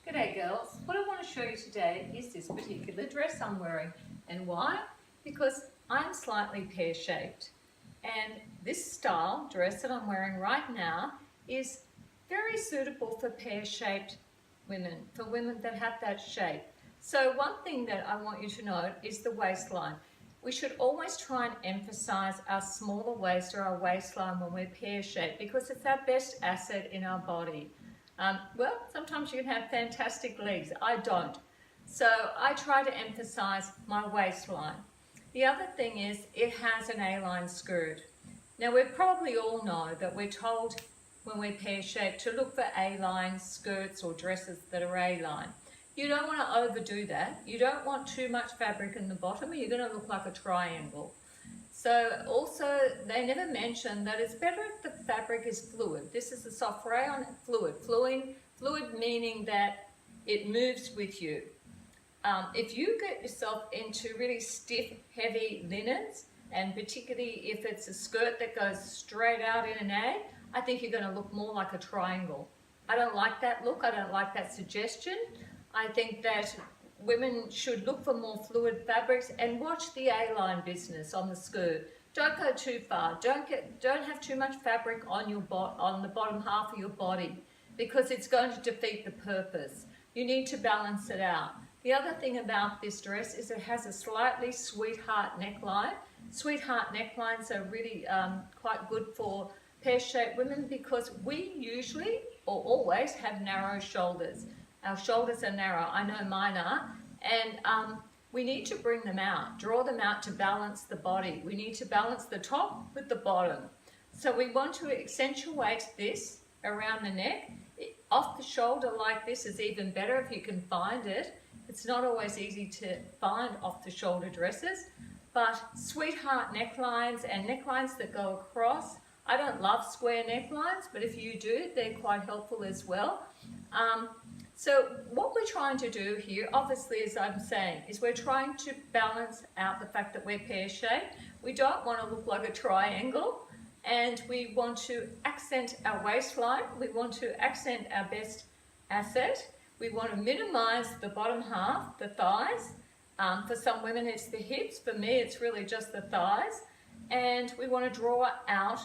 G'day girls, what I want to show you today is this particular dress I'm wearing. And why? Because I'm slightly pear-shaped. And this style dress that I'm wearing right now is very suitable for pear-shaped women, for women that have that shape. So one thing that I want you to note is the waistline. We should always try and emphasize our smaller waist or our waistline when we're pear-shaped because it's our best asset in our body. Well, sometimes you can have fantastic legs. I don't. So I try to emphasize my waistline. The other thing is it has an A-line skirt. Now we probably all know that we're told when we're pear-shaped to look for A-line skirts or dresses that are A-line. You don't want to overdo that. You don't want too much fabric in the bottom or you're going to look like a triangle. So also, they never mention that it's better if the fabric is fluid. This is a soft rayon fluid. Fluid meaning that it moves with you. If you get yourself into really stiff, heavy linens, and particularly if it's a skirt that goes straight out in an A, I think you're going to look more like a triangle. I don't like that look. I don't like that suggestion. I think that women should look for more fluid fabrics and watch the A-line business on the skirt. Don't go too far. Don't have too much fabric on the bottom half of your body because it's going to defeat the purpose. You need to balance it out. The other thing about this dress is it has a slightly sweetheart neckline. Sweetheart necklines are really quite good for pear-shaped women because we usually or always have narrow shoulders. Our shoulders are narrow, I know mine are, and we need to bring them out, draw them out to balance the body. We need to balance the top with the bottom. So we want to accentuate this around the neck. Off the shoulder like this is even better if you can find it. It's not always easy to find off the shoulder dresses, but sweetheart necklines and necklines that go across. I don't love square necklines, but if you do, they're quite helpful as well. So what we're trying to do here, obviously, as I'm saying, is we're trying to balance out the fact that we're pear-shaped. We don't want to look like a triangle, and we want to accent our waistline. We want to accent our best asset. We want to minimize the bottom half, the thighs. For some women, it's the hips. For me, it's really just the thighs. And we want to draw out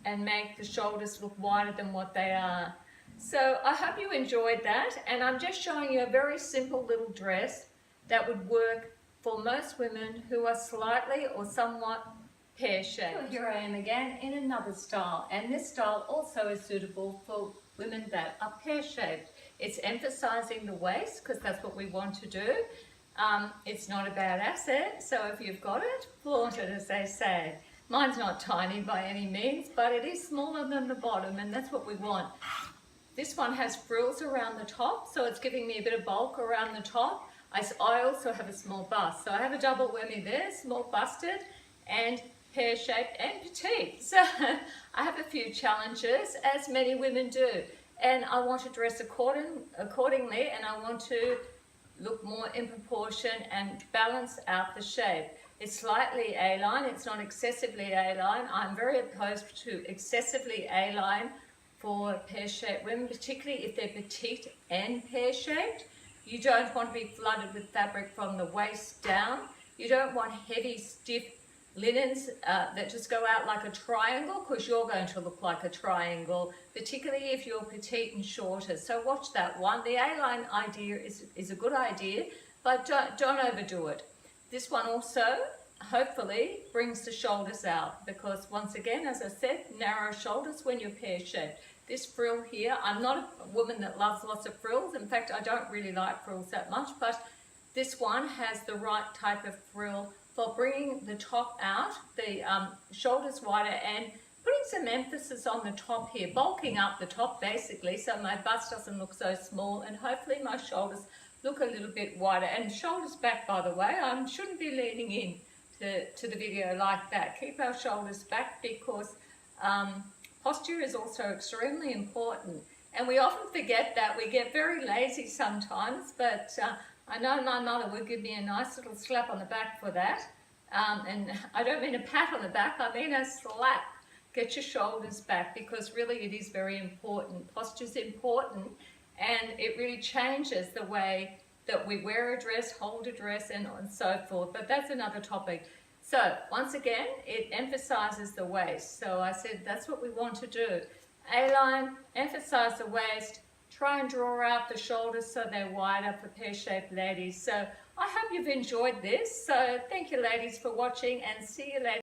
and make the shoulders look wider than what they are. So I hope you enjoyed that, and I'm just showing you a very simple little dress that would work for most women who are slightly or somewhat pear-shaped. Well, here I am again in another style, and this style also is suitable for women that are pear-shaped. It's emphasizing the waist because that's what we want to do. It's not a bad asset, so if you've got it, flaunt it, as they say. Mine's not tiny by any means, but it is smaller than the bottom, and that's what we want. This one has frills around the top, so it's giving me a bit of bulk around the top. I also have a small bust, so I have a double whammy there, small busted and pear-shaped and petite. So I have a few challenges, as many women do, and I want to dress accordingly, and I want to look more in proportion and balance out the shape. It's slightly A-line, it's not excessively A-line. I'm very opposed to excessively A-line for pear-shaped women, particularly if they're petite and pear-shaped. You don't want to be flooded with fabric from the waist down. You don't want heavy, stiff linens that just go out like a triangle because you're going to look like a triangle, particularly if you're petite and shorter. So watch that one. The A-line idea is a good idea, but don't overdo it. This one also hopefully brings the shoulders out because once again, as I said, narrow shoulders when you're pear-shaped. This frill here, I'm not a woman that loves lots of frills. In fact, I don't really like frills that much, but this one has the right type of frill for bringing the top out, the shoulders wider, and putting some emphasis on the top here, bulking up the top basically so my bust doesn't look so small, and hopefully my shoulders look a little bit wider. And shoulders back, by the way, I shouldn't be leaning in to the video like that. Keep our shoulders back because posture is also extremely important, and we often forget that. We get very lazy sometimes, but I know my mother would give me a nice little slap on the back for that. And I don't mean a pat on the back, I mean a slap. Get your shoulders back because really it is very important. Posture's important, and it really changes the way that we wear a dress, hold a dress, and so forth, but that's another topic. So once again, it emphasizes the waist. So I said that's what we want to do. A-line, emphasize the waist, try and draw out the shoulders so they're wider for pear-shaped ladies. So I hope you've enjoyed this. So thank you ladies for watching, and see you later.